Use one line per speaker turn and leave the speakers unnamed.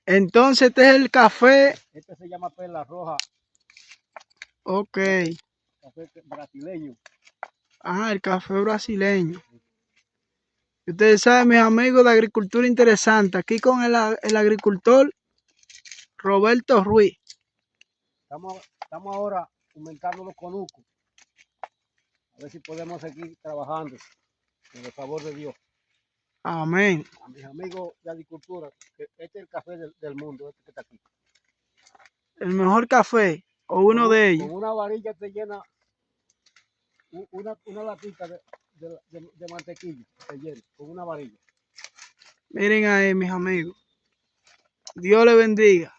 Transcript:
Entonces este es el café.
Este se llama Perla Roja.
Ok.
Café brasileño.
Ah, el café brasileño. Ustedes saben, mis amigos de Agricultura Interesante, aquí con el agricultor Roberto Ruiz.
Estamos ahora aumentando los conucos. A ver si podemos seguir trabajando, con el favor de Dios.
Amén.
A mis amigos de agricultura, este es el café del mundo, este que está aquí.
El mejor café, o uno de ellos.
Con una varilla te llena una latita de mantequilla, te llena, con una varilla.
Miren ahí, mis amigos. Dios les bendiga.